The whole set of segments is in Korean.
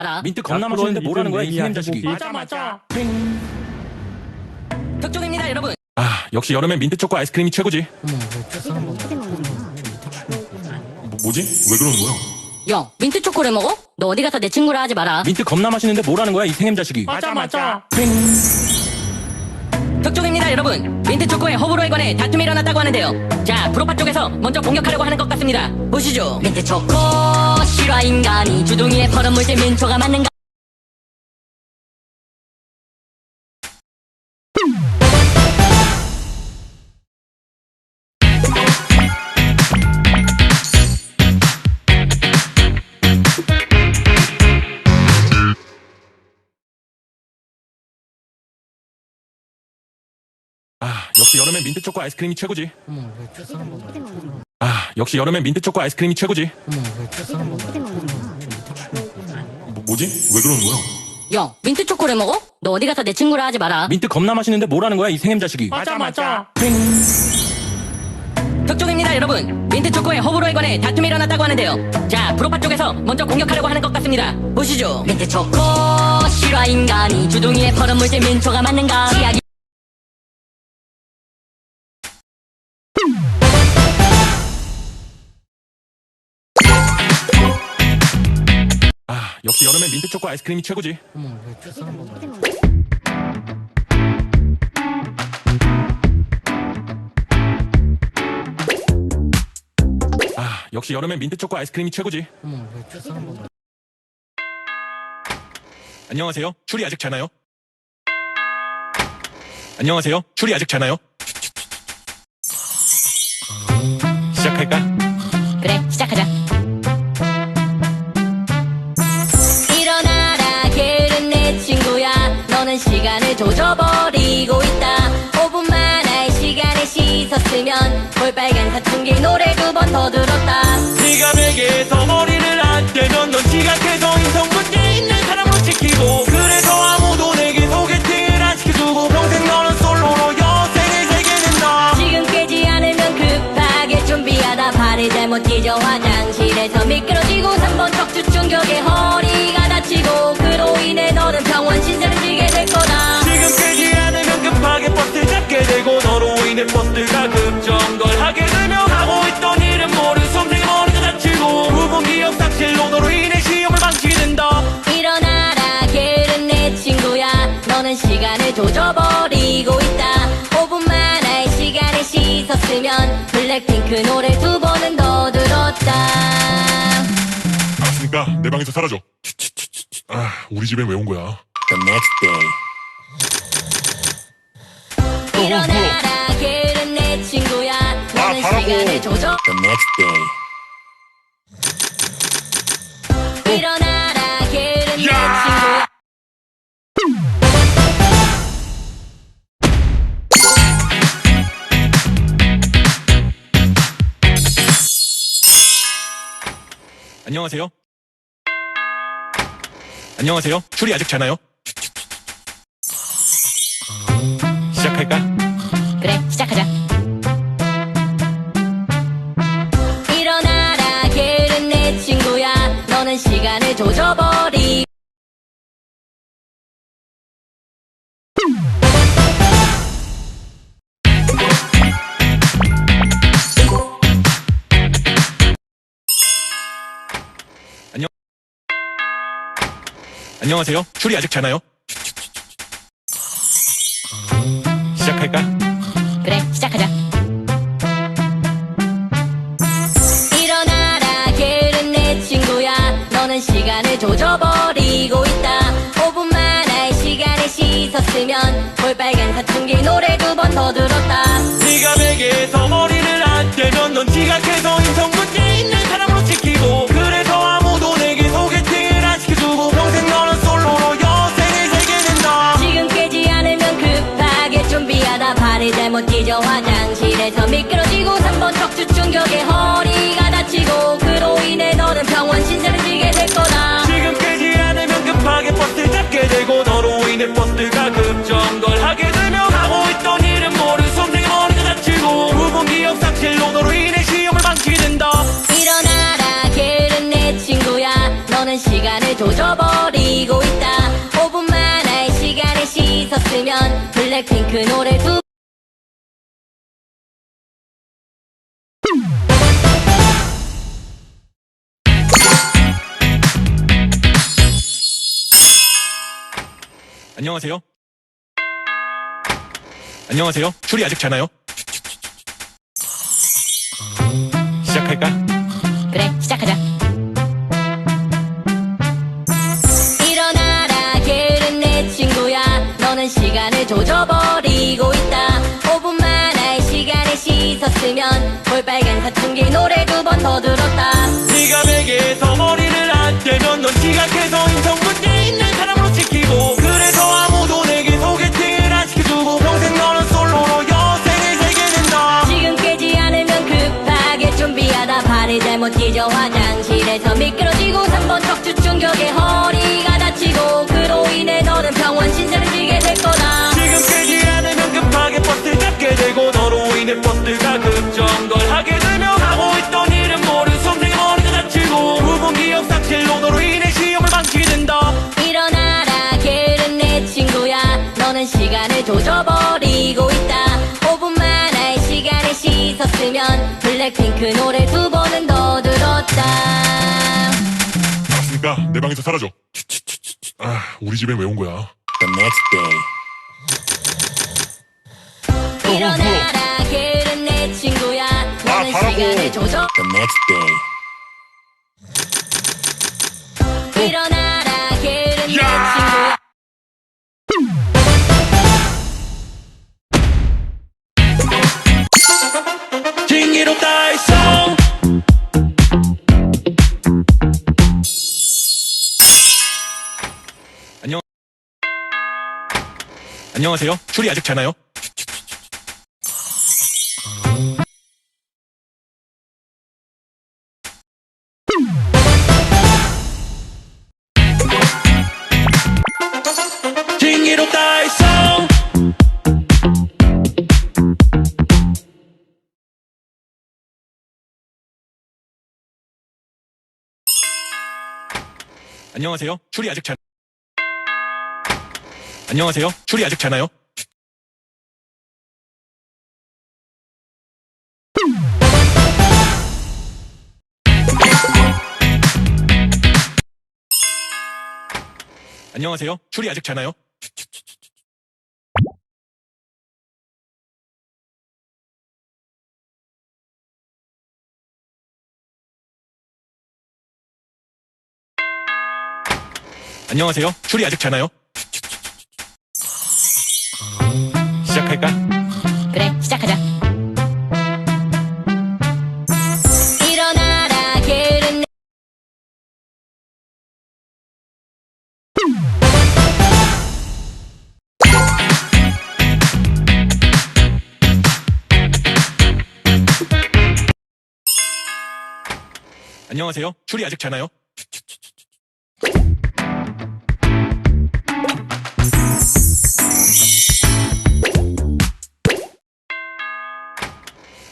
알아. 민트 겁나 마시는데 뭐라는 거야 이 생hem 자식이. 맞아. 덕종입니다 여러분. 아 역시 여름엔 민트 초코 아이스크림이 최고지. 뭐지? 왜 그러는 거야? 야, 민트 초코를 먹어? 너 어디 가서 내 친구라 하지 마라. 민트 겁나 마시는데 뭐라는 거야 이 생hem 자식이. 맞아. 덕종입니다 여러분. 민트 초코의 호불호에 관해 다툼이 일어났다고 하는데요. 자, 프로파 쪽에서 먼저 공격하려고 하는 것 같습니다. 보시죠. 민트 초코 실화 인간이 주둥이에 퍼런 물질 민초가 맞는가? 아 역시 여름엔 민트 초코 아이스크림이 최고지. 아 역시 여름엔 민트 초코 아이스크림이 최고지. 뭐지? 왜 그러는 거야? 야, 민트 초코를 먹어? 너 어디 가서 내 친구라 하지 마라. 민트 겁나 마시는데 뭐라는 거야 이 생hem 자식이. 맞아. 덕종입니다 여러분. 민트 초코의 호불호에 관해 다툼이 일어났다고 하는데요. 자, 프로파 쪽에서 먼저 공격하려고 하는 것 같습니다. 보시죠. 민트 초코 실화 인간이 주둥이에 퍼런 물질 민초가 맞는가? 이야기. 아 역시 여름엔 민트 초코 아이스크림이 최고지. 아 역시 여름엔 민트 초코 아이스크림이 최고지. 안녕하세요. 추리 아직 자나요? 안녕하세요. 추리 아직 자나요? 시작할까? 그래, 시작하자. 일어나라 게으른 내 친구야. 너는 시간을 조져버리고 있다. 5분만 할 시간에 씻었으면 볼빨간 사춘기 노래 2번 더 들었다. 네가 베개에서 머리를 안 떼면 넌 지각해서 인성문제 있는 사람으로 찍히고, 그래서 아무도 내게 소개팅을 안 시켜주고 평생 너는 솔로로 여생을 살게 된다. 지금 깨지 않으면 급하게 준비하다 발을 잘못 뒤져 화장실에서 미끄러지고 3번 척추 충격에 허리가 다치고, 그로 인해 너는 병원 신세를 지게 될 거다. 지금 깨지 않으면 급하게 버스 잡게 되고, 너로 인해 버스가 급정거하게 되며 하고 있던 일은 모르 선생님 머리가 다치고, 부분 기억 삭제로 너로 인해 시험을 망치게 된다. 일어나라 게으른 내 친구야. 너는 시간을 조져버리고 있다. 5분만 할 시간에 씻었으면 블랙핑크 노래 2번은 더 들었다. 알았으니까 내 방에서 사라져. 아, 우리 집엔 왜 온 거야? The next day. 일어나라 게으른 내 친구야. 너는 가라고. 시간을 조져. The next day. 일어나라 게으른 내 야! 친구야. 안녕하세요. 안녕하세요. 추리 아직 자나요? 시작할까? 그래, 시작하자. 일어나라 게으른 내 친구야. 너는 시간을 조져버리. 안녕하세요. 추리 아직 자나요? 시작할까? 그래, 시작하자. 일어나라 게으른 내 친구야. 너는 시간을 조져버리고 있다. 5분만 할 시간에 씻었으면 볼빨간 사춘기 노래 2번 더 들었다. 네가 베개에서 머리를 안 떼면 넌 지각해서 인성문제 있는 사람으로 찍히고, 그래서 아무도 내게 소개팅을 안 시켜주고 평생 너는 솔로로 여생을 살게 된다. 지금 깨지 않으면 급하게 준비하다 발을 잘못 뒤져 화장실에서 미끄러지고 3번 척추 충격에 허리가 다치고, 그로 인해 너는 병원 신세를 지게 될 거다. 지금 깨지 않으면 급하게 버스 잡게 되고, 너로 인해 버스가 급정거하게 되며 하고 있던 일은 모르 선생님 머리가 다치고, 부분 기억 삭제로 너로 인해 시험을 망치게 된다. 일어나라 게으른 내 친구야. 너는 시간을 조져 조져버리고 있다 5분만 할 시간에 씻었으면 블랙핑크 노래 두 안녕하세요. 안녕하세요. 술이 아직 자나요? 시작할까? 그래 시작하자 일어나라 게으른 내 친구야 너는 시간을 조져버리고 있다 5분만 할 시간에 씻었으면 볼빨간 사춘기 노래 두 번 더 들었다 네가 베개에서 머리를 안 떼면 넌 지각해서 인성문제 있는 사람으로 찍히고 그래서 아무도 내게 소개팅을 안 시켜주고 평생 너는 솔로로 여생을 살게 된다 지금 깨지 않으면 급하게 준비하다 발을 잘못 뒤져 화장실에서 미끄러지고 3번 척추 충격에 허리가 다치고 그로 인해 너는 병원 신세를 지게 될 거다 지금 깨지 않으면 급하게 버스 잡게 되고 너로 인해 버스가 급정거하게 되며 하고 있던 일은 모르 선생님 머리가 다치고 부분 기억 상실로 너로 인해 시험을 망치된다 일어나라 게으른 내 친구야 너는 시간을 조져버리고 있다 5분만 할 시간에 씻었으면 블랙핑크 노래 두 번은 더 들었다 알았으니까 내 방에서 사라져. 우리 집엔 왜 온 거야? The next day. 일어나라 게으른 내 친구야 너는 가라고. 시간을 조져 The next day. 일어나라 게으른 내 야! 친구야 징기로 따이송 안녕하세요. 술이 아직 자나요? 징기로 따이송 안녕하세요. 술이 아직 자 안녕하세요. 술이 아직 자나요? 안녕하세요. 술이 아직 자나요? 안녕하세요. 술이 아직 자나요? 시작할까? 그래 시작하자 일어나라 게으른 내 안녕하세요. 술이 아직 자나요?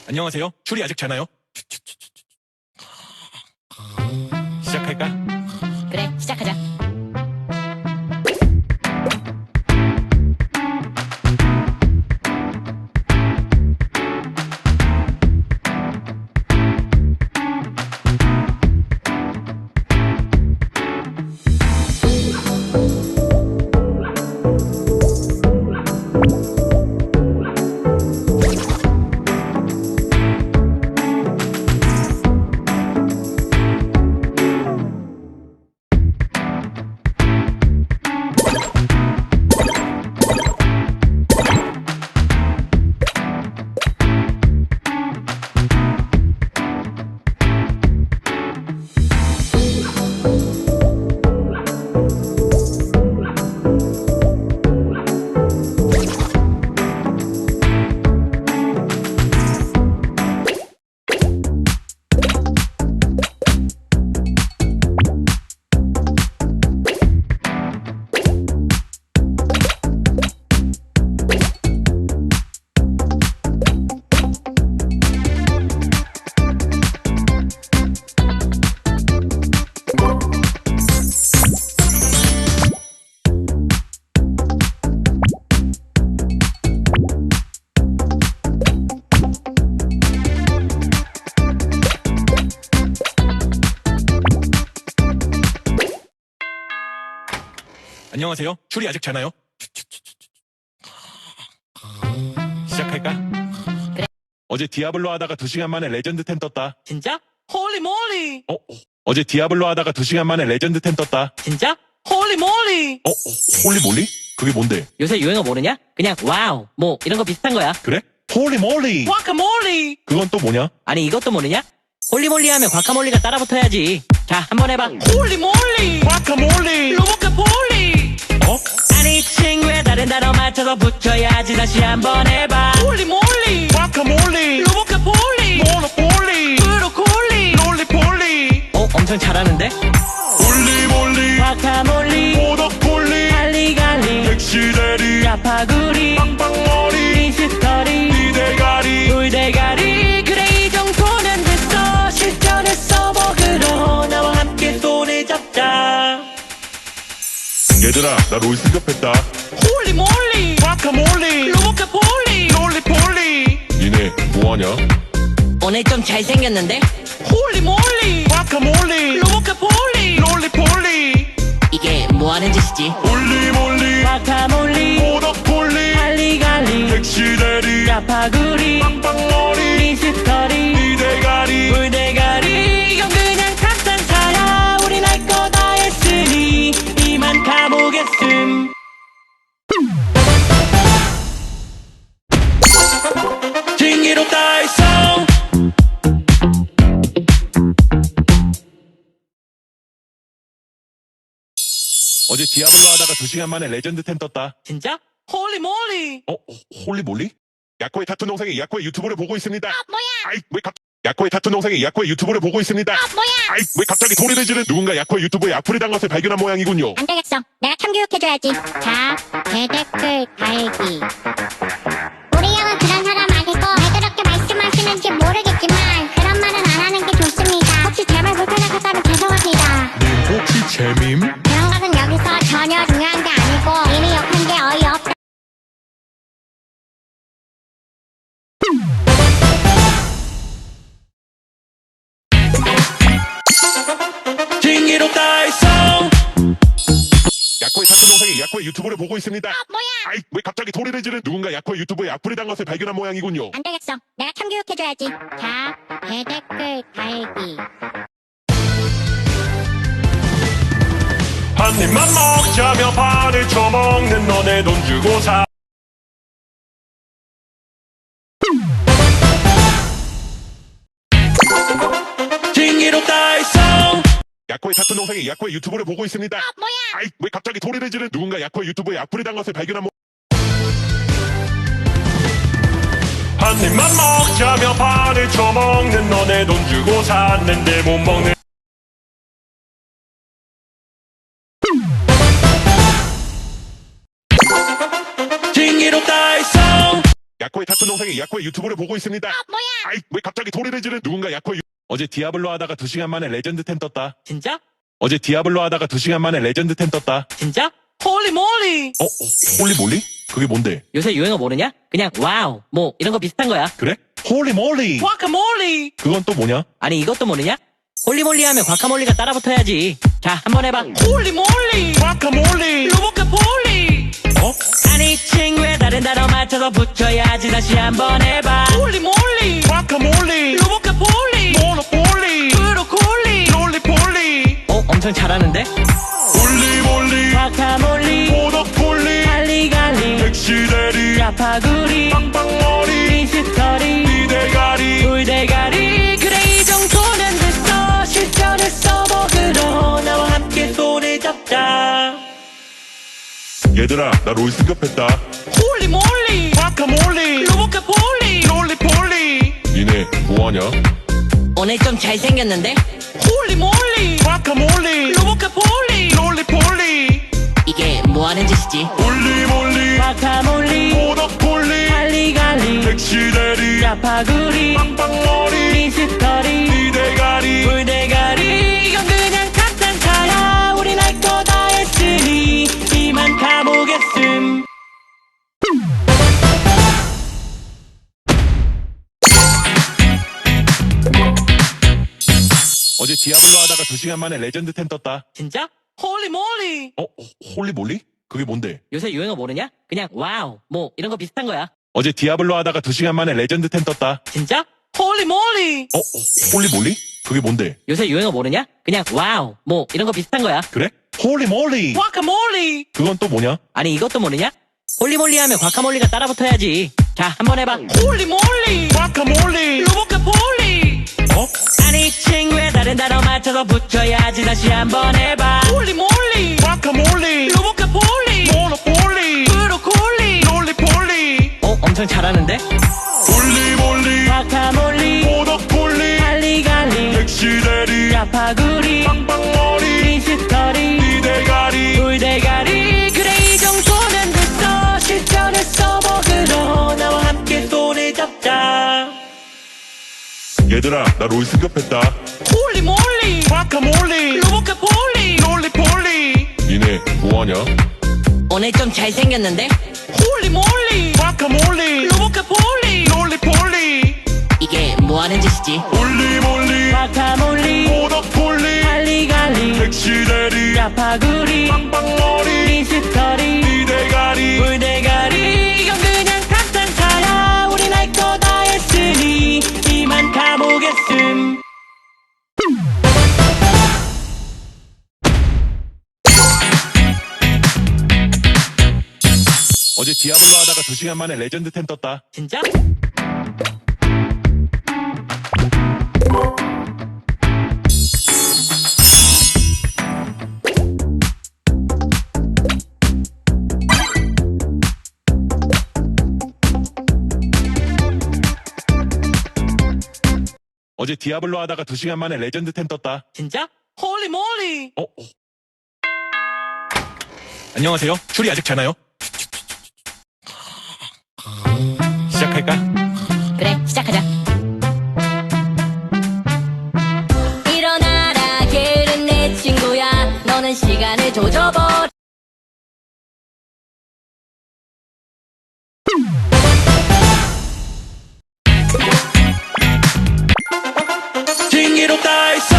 안녕하세요. 술이 아직 자나요? 시작할까? 그래 시작하자 안녕하세요. 추리 아직 자나요? 시작할까? 그래. 어제 디아블로 하다가 2시간 만에 레전드 템 떴다. 진짜? 홀리 몰리! 어제 디아블로 하다가 2시간 만에 레전드 템 떴다. 진짜? 홀리 몰리! 홀리 몰리? 그게 뭔데? 요새 유행어 모르냐? 그냥 와우 뭐 이런 거 비슷한 거야. 그래? 홀리 몰리! 과카몰리! 그건 또 뭐냐? 아니 이것도 모르냐? 홀리몰리 하면 과카몰리가 따라붙어야지. 자 한번 해봐. 홀리몰리! 과카몰리! 로보카폴리! 아니 친구야 다른 단어 맞춰서 붙여야지. 다시 한번 해봐. 홀리몰리! 과카몰리! 로보카폴리! 모노폴리! 브로콜리! 롤리폴리! 엄청 잘하는데? 홀리 몰리! 과카몰리! 모덕폴리! 갈리갈리! 엑시데리! 야파구리! 빵빵머리! 미스터리! 니대가리! 물대가리 그래 이 정도는 됐어. 실전에 써먹으러 나와 함께 손을 잡자. 얘들아 나 롤 승급했다. 홀리몰리 과카몰리 로보카폴리 롤리폴리. 니네 뭐하냐? 오늘 좀 잘생겼는데? 홀리몰리 과카몰리 로보카폴리 롤리폴리. 이게 뭐하는 짓이지? 홀리 몰리! 과카몰리 모덕폴리! 갈리갈리 엑시데리! 야파구리 빵빵머리! 미스터리 니대가리! 물대가리. 이건 그냥 탑산사야. 우린 할 거 다 했으니 이만 가보겠음. 징기로 달성. 어제 디아블로 하다가 2시간 만에 레전드 템 떴다. 진짜? 홀리몰리. 홀리 몰리? 야코의 타투 동생이 야코의 유튜브를 보고 있습니다. 뭐야? 아이 왜 야코의 타투 동생이 야코의 유튜브를 보고 있습니다. 뭐야? 아이 왜 갑자기 소리를 지른 누군가 야코의 유튜브에 악플이 단 것을 발견한 모양이군요. 안 되겠어. 내가 참교육해줘야지. 자, 대댓글 달기. 우리 형은 그런 사람 아니고 왜 그렇게 말씀하시는지 모르겠지만 그런 말은 안 하는 게 좋습니다. 혹시 제 말 불편하셨다면 죄송합니다. 님 혹시 재밈? 그런 것은 여기서 전혀 중요한 게 아니고 이미 욕한 게 어이없다. 징기로 달성. 야코의 타투 동생이 야코의 유튜브를 보고 있습니다. 뭐야? 아이 왜 갑자기 소리를 지른 누군가 야코의 유튜브에 악플이 단 것을 발견한 모양이군요. 안 되겠어. 내가 참교육해줘야지. 자, 대댓글 달기. 한 입만 먹자며 반을 쳐먹는 너네 돈 주고 사. 징기로 달성. 야코의 타투 동생이 야코의 유튜브를 보고 있습니다. 뭐야? 아이 왜 갑자기 소리를 지른 누군가 야코의 유튜브에 악플이 단 것을 발견한 한 입만 먹자며 반을 쳐먹는 너네 돈 주고 샀는데 못 먹는 징기로 달성. 야코의 타투 동생이 야코의 유튜브를 보고 있습니다. 뭐야? 아이 왜 갑자기 소리를 지른 누군가 야코의 어제 디아블로 하다가 2시간 만에 레전드 템 떴다. 진짜? 어제 디아블로 하다가 2시간 만에 레전드 템 떴다. 진짜? 홀리몰리. 홀리 몰리? 그게 뭔데? 요새 유행어 모르냐? 그냥 와우 뭐 이런 거 비슷한 거야. 그래? 홀리 몰리! 과카몰리. 그건 또 뭐냐? 아니 이것도 모르냐? 홀리몰리 하면 과카몰리가 따라붙어야지. 자 한번 해봐. 홀리몰리 과카몰리 로보카폴리. 아니 친구야 다른 단어 맞춰서 붙여야지. 다시 한번 해봐. 홀리몰리 과카몰리 로보카폴리 모노폴리 브로콜리 롤리폴리. 엄청 잘하는데? 홀리 몰리! 과카몰리 모덕폴리! 갈리갈리 엑시데리! 야파구리 빵빵머리! 미스터리 니대가리! 물대가리 그래 이 정도는 됐어. 실전에 써먹으러 나와 함께 손을 잡자. 얘들아 나 롤 승급했다. 홀리몰리 과카몰리 로보카폴리 롤리폴리. 니네 뭐하냐? 오늘 좀 잘생겼는데? 홀리몰리 과카몰리 로보카폴리 롤리폴리. 이게 뭐하는 짓이지? 홀리 몰리! 과카몰리 모덕폴리! 갈리갈리 엑시데리! 야파구리 빵빵머리! 미스터리 니대가리! 물대가리. 이건 그냥 탑산사야. 우린 할 거 다 했으니 이만 가보겠음. 어제 디아블로 하다가 2시간 만에 레전드 템 떴다. 진짜? 홀리 몰리. 홀리몰리? 그게 뭔데? 요새 유행어 모르냐? 그냥 와우 뭐 이런 거 비슷한 거야. 어제 디아블로 하다가 2시간 만에 레전드 10 떴다. 진짜? 홀리 몰리. 홀리몰리? 그게 뭔데? 요새 유행어 모르냐? 그냥 와우 뭐 이런 거 비슷한 거야. 그래? 홀리몰리! 과카몰리. 그건 또 뭐냐? 아니 이것도 모르냐? 홀리몰리 하면 과카몰리가 따라붙어야지. 자 한번 해봐. 홀리몰리. 과카몰리! 로보카폴리. 아니 친구의 다른 단어 맞춰서 붙여야지. 다시 한번 해봐. 홀리몰리. 과카몰리! 로보카폴리. 모노폴리! 브로콜리. 롤리폴리! 엄청 잘하는데? 홀리몰리! 과카몰리. 모노폴리! 갈리갈리. 엑시데리! 야파구리. 빵빵머리! 미스터리. 이대가리! 물대가리. 그래 이 정도는 됐어. 실전에 써먹으러 나와 함께 손을 잡자. 얘들아, 나 롤 승급했다. 홀리몰리. 과카몰리! 로보카폴리. 롤리폴리! 니네 뭐하냐? 오늘 좀 잘생겼는데? 홀리몰리. 과카몰리! 로보카폴리. 롤리폴리! 이게 뭐하는 짓이지? 홀리몰리! 과카몰리. 모노폴리! 갈리갈리. 엑시데리! 야파구리. 빵빵머리! 미스터리. 이대가리! 물대가리. 이건 그냥 탁상차야. 우린 할 거 다 했으니 이만 가보겠음. 어제 디아블로 하다가 2시간 만에 레전드 10 떴다. 진짜? 어제 디아블로 하다가 2시간 만에 레전드 10 떴다. 진짜? 홀리몰리. 안녕하세요. 추리 아직 자나요? 시작할까? 그래 시작하자 일어나라 게으른 내 친구야 너는 시간을 조져버려 신기롭다 했어.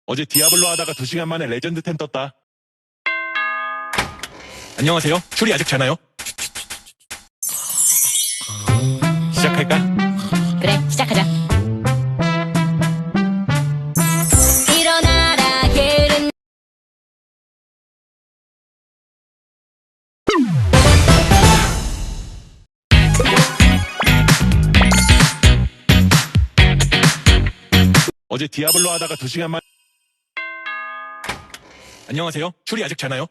어제 디아블로 하다가 2시간 만에 레전드 10 떴다. 안녕하세요. 추리 아직 자나요? 시작할까? 그래 시작하자 일어나라 게으른 어제 디아블로 하다가 2시간 만 안녕하세요. 추리 아직 자나요?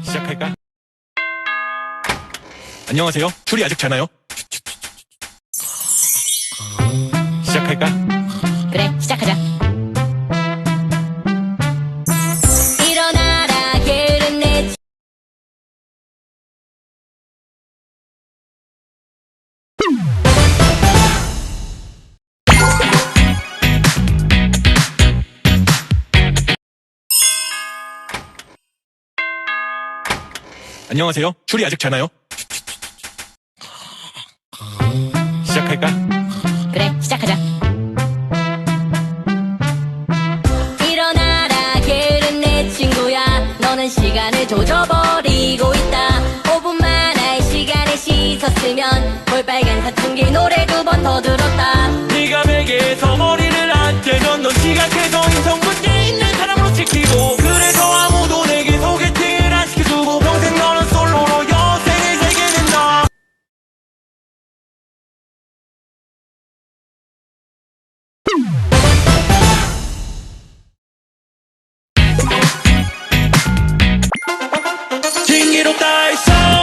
시작할까? 안녕하세요. 추리 아직 자나요? 시작할까? 그래 시작하자 일어나라 게으른 내 안녕하세요. 추리 아직 자나요? 시작할까? 그래 시작하자 일어나라 게으른 내 친구야 너는 시간을 조져버리고 있다 5분만 할 시간에 씻었으면 볼빨간 사춘기 노래 2번 더 들었다 네가 베개에서 머리를 안 떼면 넌 지각해서 인성 문제 있는 사람으로 찍히고 그래서 아무도 내게 소개팅을 안 시켜주고 평생 너는 솔로로 여생을 살게 된다. 신기롭다 했어.